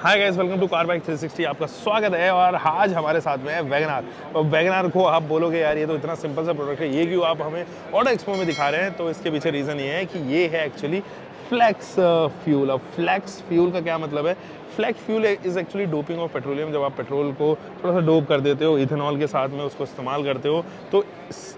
Hi guys, welcome to car bike 360। आपका स्वागत है। और आज हमारे साथ में है वैगनार। और वैगनार को आप बोलोगे यार ये तो इतना सिंपल सा प्रोडक्ट है, ये क्यों आप हमें ऑटो एक्सपो में दिखा रहे हैं? तो इसके पीछे रीज़न ये है कि ये है एक्चुअली फ्लेक्स फ्यूल। अब फ्लेक्स फ्यूल का क्या मतलब है? Flex fuel is actually doping of petroleum. जब आप पेट्रोल को थोड़ा सा डोप कर देते हो इथेनॉल के साथ में, उसको इस्तेमाल करते हो, तो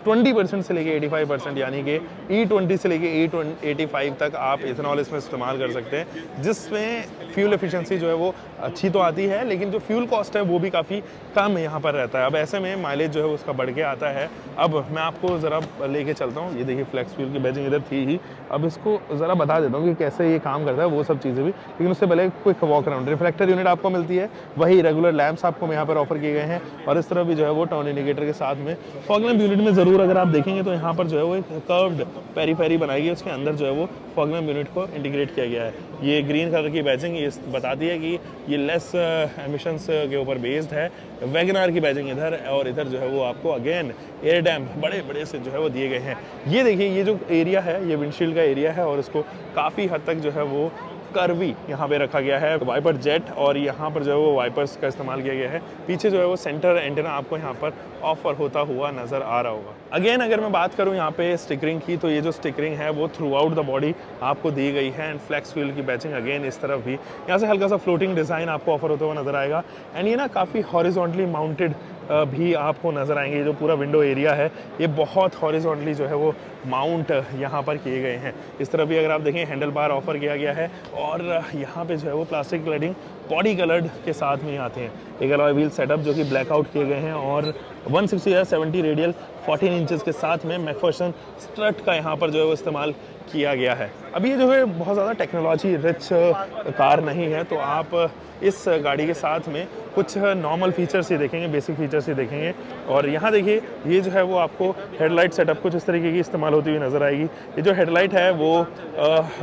20% से लेके 85% यानी कि E20 से लेके E85 तक आप इथेनॉल इसमें इस्तेमाल कर सकते हैं, जिसमें फ्यूल एफिशिएंसी जो है वो अच्छी तो आती है, लेकिन जो फ्यूल कॉस्ट है वो भी काफ़ी कम यहाँ पर रहता है। अब ऐसे में माइलेज जो है उसका बढ़ के आता है। अब मैं आपको ज़रा लेके चलता हूँ। ये देखिए फ्लेक्स फ्यूल की बैजिंग इधर थी ही। अब इसको ज़रा बता देता हूँ कि कैसे ये काम करता है, वो सब चीज़ें भी, लेकिन उससे पहले quick walk around. Reflector unit आपको मिलती है, वही रेगुलर लैंप्स आपको यहाँ पर ऑफर किए गए हैं, और इस तरह भी जो है वो टर्न इंडिकेटर के साथ में फॉग लैंप यूनिट में ज़रूर अगर आप देखेंगे तो यहाँ पर जो है वो एक कर्व्ड पेरीफेरी बनाई गई है, उसके अंदर जो है वो फॉग लैंप यूनिट को इंटीग्रेट किया गया है। ये ग्रीन कलर की बैजिंग ये बताती है कि ये लेस एमिशंस के ऊपर बेस्ड है। वैगनार की बैजिंग इधर, और इधर जो है वो आपको अगेन एयर डैम बड़े बड़े से जो है वो दिए गए हैं। ये देखिए ये जो एरिया है ये विंडशील्ड का एरिया है, और इसको काफ़ी हद तक जो है वो कर्वी यहाँ पे रखा गया है। वाइपर जेट, और यहाँ पर जो है वो वाइपर्स का इस्तेमाल किया गया है। पीछे जो है वो सेंटर एंटेना आपको यहाँ पर ऑफर होता हुआ नजर आ रहा होगा। अगेन अगर मैं बात करूँ यहाँ पे स्टिकरिंग की, तो ये जो स्टिकरिंग है वो थ्रू आउट द बॉडी आपको दी गई है। एंड फ्लेक्स फ्यूल की बैचिंग अगेन इस तरफ भी यहाँ से हल्का सा फ्लोटिंग डिज़ाइन आपको ऑफर होता हुआ नजर आएगा। एंड ये ना काफ़ी हॉरिजॉन्टली माउंटेड भी आपको नज़र आएंगे। ये जो पूरा विंडो एरिया है ये बहुत हॉरिजॉन्टली जो है वो माउंट यहाँ पर किए गए हैं। इस तरह भी अगर आप देखें हैंडल बार ऑफर किया गया है, और यहाँ पे जो है वो प्लास्टिक क्लैडिंग बॉडी कलर्ड के साथ में आते हैं। एक अलॉय व्हील सेटअप जो कि ब्लैकआउट किए गए हैं, और 160 या 70 रेडियल 14 इंचेस के साथ में मैकफर्सन स्ट्रट का यहाँ पर जो है वो इस्तेमाल किया गया है। अब ये जो है बहुत ज़्यादा टेक्नोलॉजी रिच कार नहीं है, तो आप इस गाड़ी के साथ में कुछ नॉर्मल फीचर्स ही देखेंगे, बेसिक फीचर्स ही देखेंगे। और यहाँ देखिए ये जो है वो आपको हेडलाइट सेटअप कुछ इस तरीके की इस्तेमाल होती हुई नज़र आएगी। ये जो हेडलाइट है वो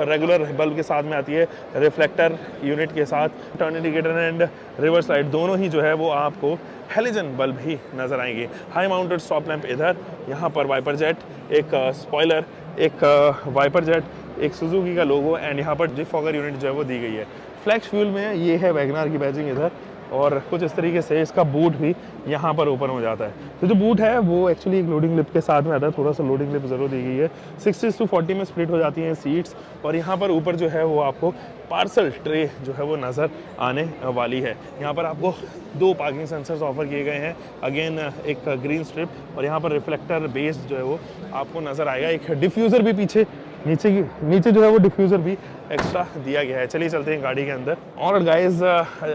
रेगुलर बल्ब के साथ में आती है, रिफ्लेक्टर यूनिट के साथ, turn indicator and reverse light दोनों ही जो है वो आपको हेलोजन बल्ब ही नज़र आएंगे। हाई माउंटेड स्टॉप लैंप इधर, यहाँ पर वाइपर जेट, एक स्पॉइलर, एक वाइपर जेट, एक सुजुकी का लोगो, एंड यहाँ पर डिफॉगर यूनिट जो है वो दी गई है। फ्लैक्स फ्यूल में ये है वैगनार की बैजिंग इधर, और कुछ इस तरीके से इसका बूट भी यहाँ पर ओपन हो जाता है। तो जो बूट है वो एक्चुअली एक लोडिंग लिप के साथ में आता है, थोड़ा सा लोडिंग लिप जरूर दी गई है। 60:40 में स्प्लिट हो जाती हैं सीट्स, और यहाँ पर ऊपर जो है वो आपको पार्सल ट्रे जो है वो नज़र आने वाली है। यहाँ पर आपको 2 पार्किंग सेंसर्स ऑफर किए गए हैं, अगेन एक ग्रीन स्ट्रिप, और यहाँ पर रिफ्लेक्टर बेस्ड जो है वो आपको नज़र आएगा। एक डिफ्यूज़र भी पीछे नीचे जो है वो डिफ्यूज़र भी एक्स्ट्रा दिया गया है। चलिए चलते हैं गाड़ी के अंदर, और गाइस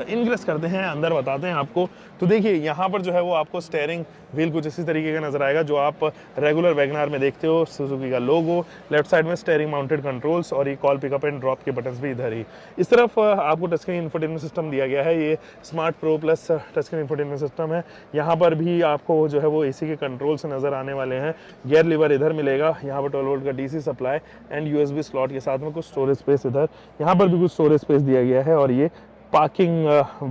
इनग्रेस करते हैं अंदर, बताते हैं आपको। तो देखिए यहाँ पर जो है वो आपको स्टीयरिंग व्हील कुछ इसी तरीके का नजर आएगा जो आप रेगुलर वैगनार में देखते हो। सुजुकी का लोगो, लेफ्ट साइड में स्टीयरिंग माउंटेड कंट्रोल्स, और ये कॉल पिकअप एंड ड्रॉप के बटन्स भी इधर ही। इस तरफ आपको टच स्क्रीन इंफोटेनमेंट सिस्टम दिया गया है। ये smart pro plus touch screen infotainment system है। यहाँ पर भी आपको जो है वो एसी के कंट्रोल्स नजर आने वाले हैं। गियर लीवर इधर मिलेगा, यहाँ पर 12 वोल्ट का DC supply and USB slot के साथ में कुछ स्टोरेज स्पेस इधर, यहाँ पर भी कुछ स्टोरेज स्पेस दिया गया है। और ये पार्किंग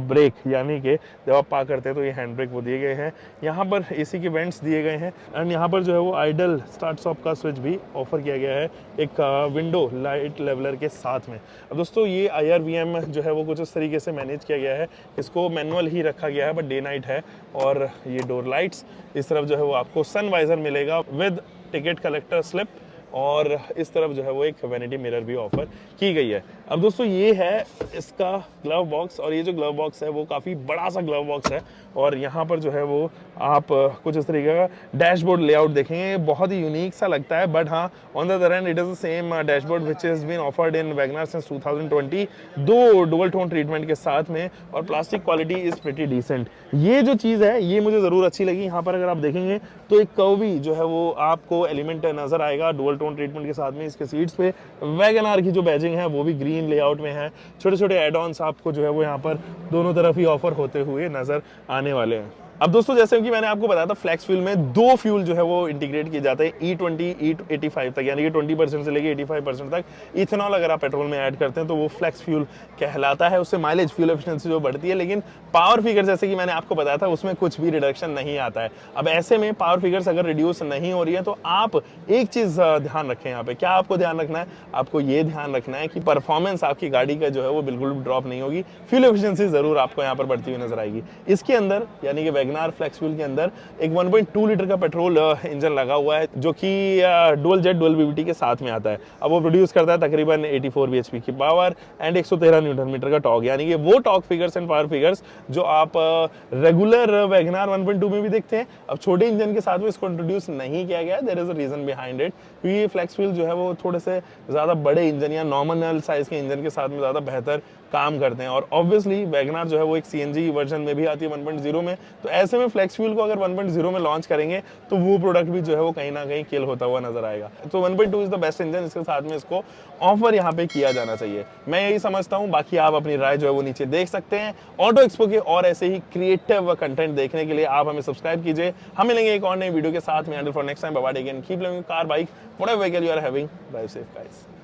ब्रेक, यानी कि जब आप पार्क करते हैं तो ये हैंड ब्रेक वो दिए गए हैं। यहाँ पर एसी के वेंट्स दिए गए हैं, एंड यहाँ पर जो है वो आइडल स्टार्ट स्टॉप का स्विच भी ऑफर किया गया है, एक विंडो लाइट लेवलर के साथ में। अब दोस्तों ये IRVM जो है वो कुछ इस तरीके से मैनेज किया गया है, इसको मैनुअल ही रखा गया है, बट डे नाइट है। और ये डोर लाइट्स, इस तरफ जो है वो आपको सन वाइजर मिलेगा विद टिकट कलेक्टर स्लिप, और इस तरफ जो है वो एक वैनिटी मिरर भी ऑफर की गई है। अब दोस्तों ये है इसका ग्लव बॉक्स, और ये जो ग्लव बॉक्स है वो काफ़ी बड़ा सा ग्लव बॉक्स है, और यहाँ पर जो है वो आप कुछ इस तरीके का डैशबोर्ड लेआउट देखेंगे, बहुत ही यूनिक सा लगता है। बट हाँ, on the other end it is the same dashboard which is been offered in WagonR since 2020, 2 dual tone treatment के साथ में, और plastic quality is pretty decent. ये जो चीज़ है ये मुझे ज़रूर अच्छी लगी। यहाँ पर अगर आप देखेंगे तो एक कर्वी जो है वो आपको एलिमेंट नज़र आएगा डुअल टोन ट्रीटमेंट के साथ में। इसके सीट्स पे वैगनार की जो बैजिंग है वो भी ग्रीन लेआउट में है। छोटे छोटे एड ऑन्स आपको जो है वो यहाँ पर दोनों तरफ ही ऑफर होते हुए नजर आने वाले हैं। अब दोस्तों जैसे कि मैंने आपको बताया था फ्लेक्स फ्यूल में 2 फ्यूल जो है वो इंटीग्रेट किए जाते हैं E20 E85 तक, यानी कि 20% से लेके 85% तक इथेनॉल अगर आप पेट्रोल में ऐड करते हैं तो वो फ्लेक्स फ्यूल कहलाता है। उससे माइलेज फ्यूल एफिशिएंसी जो बढ़ती है, लेकिन पावर फिगर जैसे कि मैंने आपको बताया था उसमें कुछ भी रिडक्शन नहीं आता है। अब ऐसे में पावर फिगर्स अगर रिड्यूस नहीं हो रही है तो आप एक चीज ध्यान रखें यहाँ पे। क्या आपको ध्यान रखना है? आपको ये ध्यान रखना है कि परफॉर्मेंस आपकी गाड़ी का जो है वो बिल्कुल ड्रॉप नहीं होगी, फ्यूल एफिशिएंसी जरूर आपको यहाँ पर बढ़ती हुई नजर आएगी। इसके अंदर यानी कि वैगनार फ्लेक्स फ्यूल के अंदर एक 1.2 लीटर का पेट्रोल इंजन लगा हुआ है, जो कि डुअल जेट डुअल बीबीटी के साथ में आता है। अब वो प्रोड्यूस करता है तकरीबन 84 bhp की पावर एंड 113 न्यूटन मीटर का टॉर्क, यानी कि वो torque figures and power figures जो आप रेगुलर वैगनार 1.2 में भी देखते हैं। अब छोटे इंजन के साथ में इसको इंट्रोड्यूस नहीं किया गया, there is a reason behind it, क्योंकि ये फ्लेक्स फ्यूल जो है वो थोड़े से ज्यादा बड़े इंजन या नॉर्मल साइज के इंजन के साथ में ज्यादा बेहतर काम करते हैं। और ऑब्वियसली वैगनार जो है वो एक सीएनजी वर्जन में भी आती है 1.0 में, तो ऐसे में फ्लेक्स फ्यूल को अगर 1.0 में लॉन्च करेंगे तो वो प्रोडक्ट भी जो है वो कहीं ना कहीं किल होता हुआ नजर आएगा। तो 1.2 इज द बेस्ट इंजन, इसके साथ में इसको ऑफर यहाँ पे किया जाना चाहिए, मैं यही समझता हूँ। बाकी आप अपनी राय जो है वो नीचे देख सकते हैं। ऑटो एक्सपो के और ऐसे ही क्रिएटिव कंटेंट देखने के लिए आप हमें सब्सक्राइब कीजिए। हम मिलेंगे एक और नई वीडियो के साथ में। Until for next time, bye bye, keep loving car, bike, whatever vehicle you are having, drive safe guys.